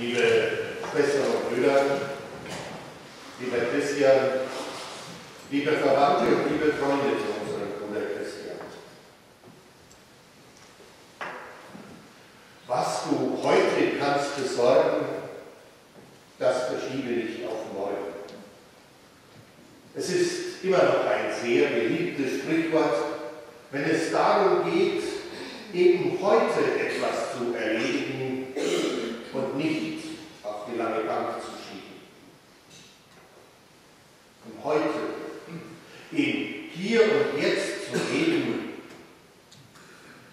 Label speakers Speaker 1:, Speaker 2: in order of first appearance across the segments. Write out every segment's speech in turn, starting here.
Speaker 1: Liebe Schwestern und Brüder, lieber Christian, liebe Verwandte und liebe Freunde zu unserem Bruder Christian. Was du heute kannst besorgen, das verschiebe ich auf morgen. Es ist immer noch ein sehr beliebtes Sprichwort, wenn es darum geht, eben heute etwas zu erledigen und nicht auf die lange Bank zu schieben. Um heute, im Hier und Jetzt zu leben,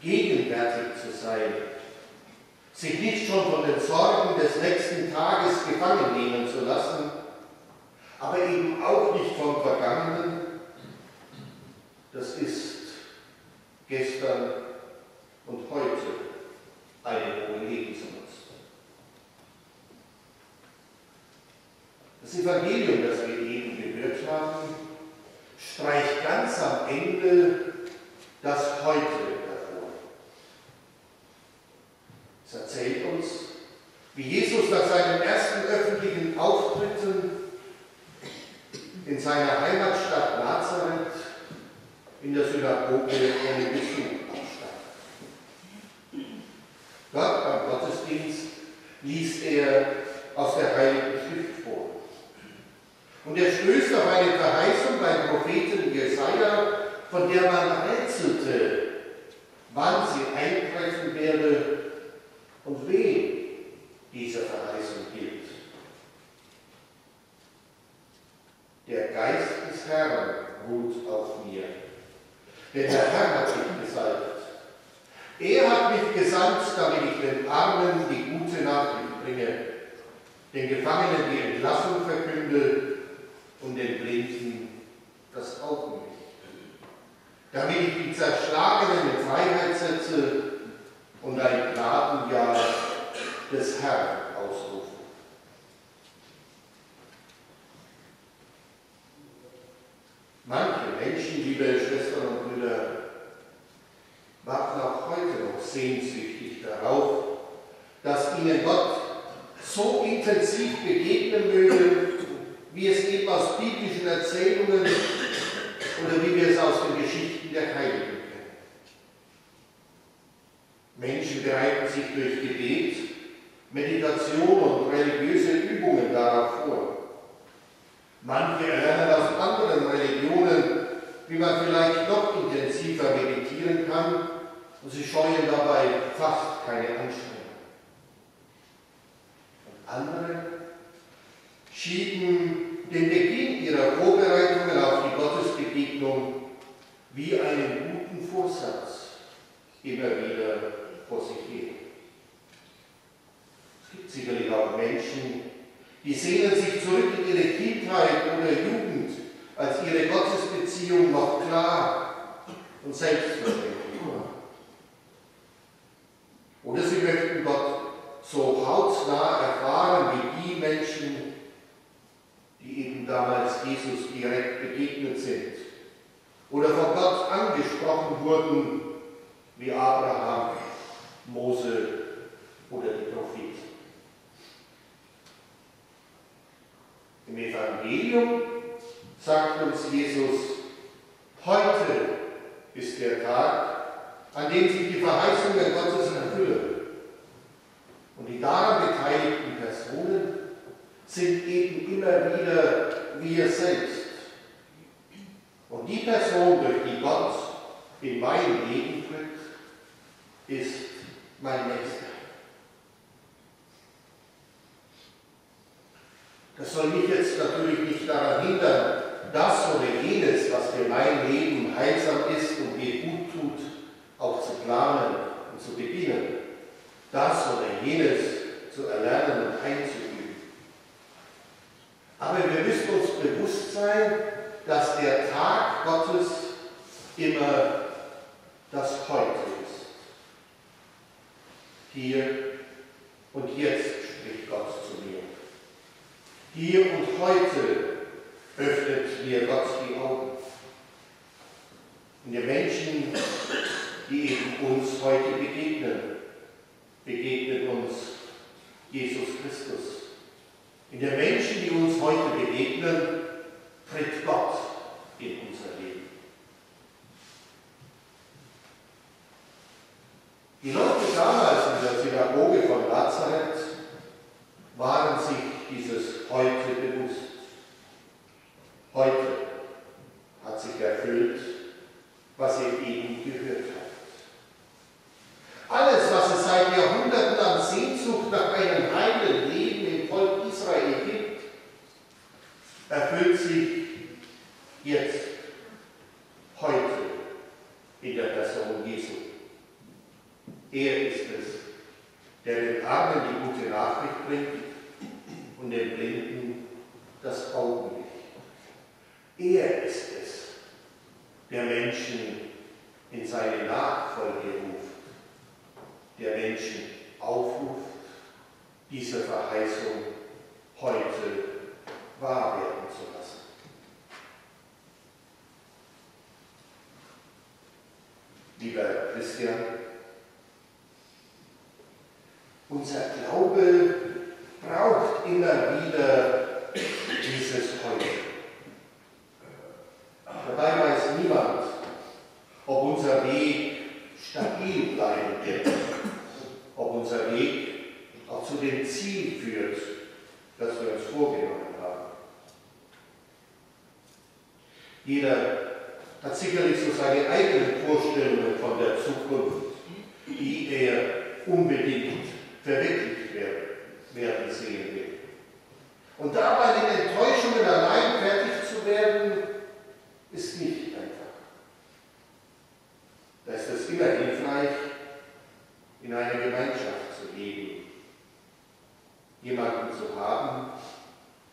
Speaker 1: gegenwärtig zu sein, sich nicht schon von den Sorgen des nächsten Tages gefangen nehmen zu lassen, aber eben auch nicht vom Vergangenen, das ist gestern und heute eine hohe Lebensnutz. Das Evangelium, das wir eben gehört haben, streicht ganz am Ende das Heute hervor. Es erzählt uns, wie Jesus nach seinen ersten öffentlichen Auftritten in seiner Heimatstadt Nazareth in der Synagoge einen Besuch abstattete. Dort beim Gottesdienst liest er aus der Heiligen Schrift vor. Und er stößt auf eine Verheißung beim Propheten Jesaja, von der man rätselte, wann sie eintreffen werde und wem diese Verheißung gilt. Der Geist des Herrn ruht auf mir, denn der Herr hat mich gesalbt. Er hat mich gesandt, damit ich den Armen die gute Nachricht bringe, den Gefangenen die Entlassung verkünde und den Blinden das Augenlicht, damit ich die Zerschlagenen in Freiheit setze und ein Gnadenjahr des Herrn ausrufe. Manche Menschen, liebe Schwestern und Brüder, warten auch heute noch sehnsüchtig darauf, dass ihnen Gott so intensiv begegnen möge, wie es eben aus biblischen Erzählungen oder wie wir es aus den Geschichten der Heiligen kennen. Menschen bereiten sich durch Gebet, Meditation und religiöse Übungen darauf vor. Manche erlernen aus anderen Religionen, wie man vielleicht noch intensiver meditieren kann, und sie scheuen dabei fast keine Anstrengung. Und andere schieben den Beginn ihrer Vorbereitungen auf die Gottesbegegnung wie einen guten Vorsatz immer wieder vor sich her. Es gibt sicherlich auch Menschen, die sehnen sich zurück in ihre Kindheit oder Jugend, als ihre Gottesbeziehung noch klar und selbstverständlich war. Oder sie möchten Gott so hautnah erfahren wie die Menschen, die eben damals Jesus direkt begegnet sind oder von Gott angesprochen wurden, wie Abraham, Mose oder die Propheten. Im Evangelium sagt uns Jesus, heute ist der Tag, an dem sich die Verheißungen Gottes erfüllen. Und die daran beteiligten Personen sind eben immer wieder wir selbst. Und die Person, durch die Gott in mein Leben tritt, ist mein Nächster. Das soll mich jetzt natürlich nicht daran hindern, das oder jenes, was für mein Leben heilsam ist und mir gut tut, auch zu planen und zu beginnen. Das oder jenes zu erlernen und einzuüben. Aber wir müssen uns bewusst sein, dass der Tag Gottes immer das Heute ist. Hier und jetzt spricht Gott zu mir. Hier und heute öffnet mir Gott die Augen. Und die Menschen, die eben uns heute begegnen, begegnet uns Jesus Christus. In den Menschen, die uns heute begegnen, tritt Gott in unser Leben. Die Leute damals in der Synagoge von Nazareth waren sich dieses heute bewusst. Heute hat sich erfüllt, was ihr eben gehört habt. Alles, was es seit Jahrhunderten an Sehnsucht nach einem heilen Leben im Volk Israel gibt, erfüllt sich jetzt, heute, in der Person Jesu. Er ist es, der den Armen die gute Nachricht bringt und den Blinden das Augenlicht. Er ist es, der Menschen in seine Nachfolge ruft, der Menschen aufruft, diese Verheißung heute wahr werden zu lassen. Lieber Christian, unser Glaube braucht immer wieder dieses Heute. Dabei weiß niemand, ob unser Weg stabil bleiben wird, ob unser Weg auch zu dem Ziel führt, das wir uns vorgenommen haben. Jeder hat sicherlich so seine eigenen Vorstellungen von der Zukunft, die er unbedingt verwirklicht werden sehen will. Und dabei in Enttäuschungen allein fertig zu werden, ist nicht einfach. Da ist es immer hilfreich, in einer Gemeinschaft zu leben, jemanden zu haben,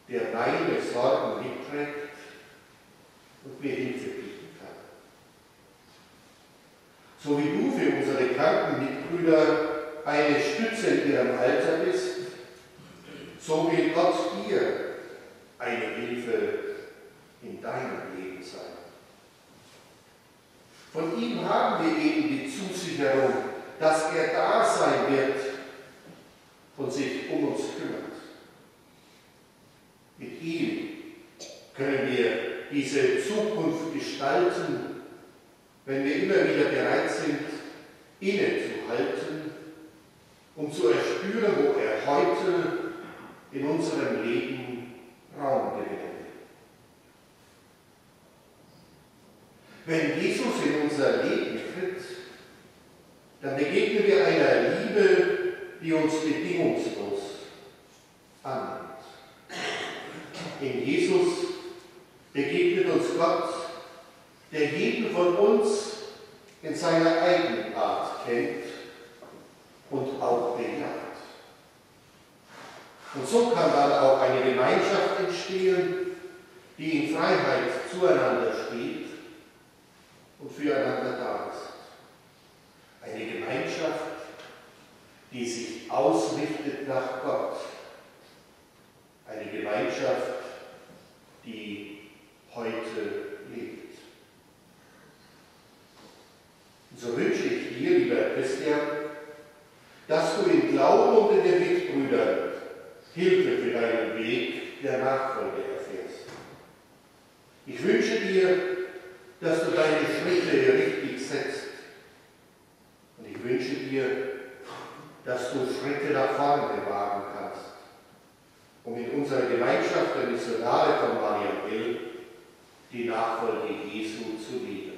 Speaker 1: der meine Sorgen mitträgt und mir Hilfe bieten kann. So wie du für unsere kranken Mitbrüder eine Stütze in ihrem Alter bist, so will Gott dir eine Hilfe in deinem Leben sein. Von ihm haben wir eben die Zusicherung, dass er da sein wird und sich um uns kümmert. Mit ihm können wir diese Zukunft gestalten, wenn wir immer wieder bereit sind, innezuhalten, um zu erspüren, wo er heute in unserem Leben Raum gewinnen will. Wenn Jesus in unser Leben tritt, dann begegnen wir einer Liebe, die uns bedingungslos annimmt. In Jesus begegnet uns Gott, der jeden von uns in seiner Eigenart kennt und auch bejaht. Und so kann dann auch eine Gemeinschaft entstehen, die in Freiheit zueinander steht und füreinander da ist. Eine Gemeinschaft, die sich ausrichtet nach Gott. Eine Gemeinschaft, die heute lebt. Und so wünsche ich dir, lieber Christian, dass du im Glauben und in den Mitbrüdern Hilfe für deinen Weg der Nachfolge erfährst. Ich wünsche dir, dass du deine Schritte richtig setzt. Und ich wünsche dir, dass du Schritte nach vorne wagen kannst, um in unserer Gemeinschaft der Missionare von Mariahhill die Nachfolge Jesu zu leben.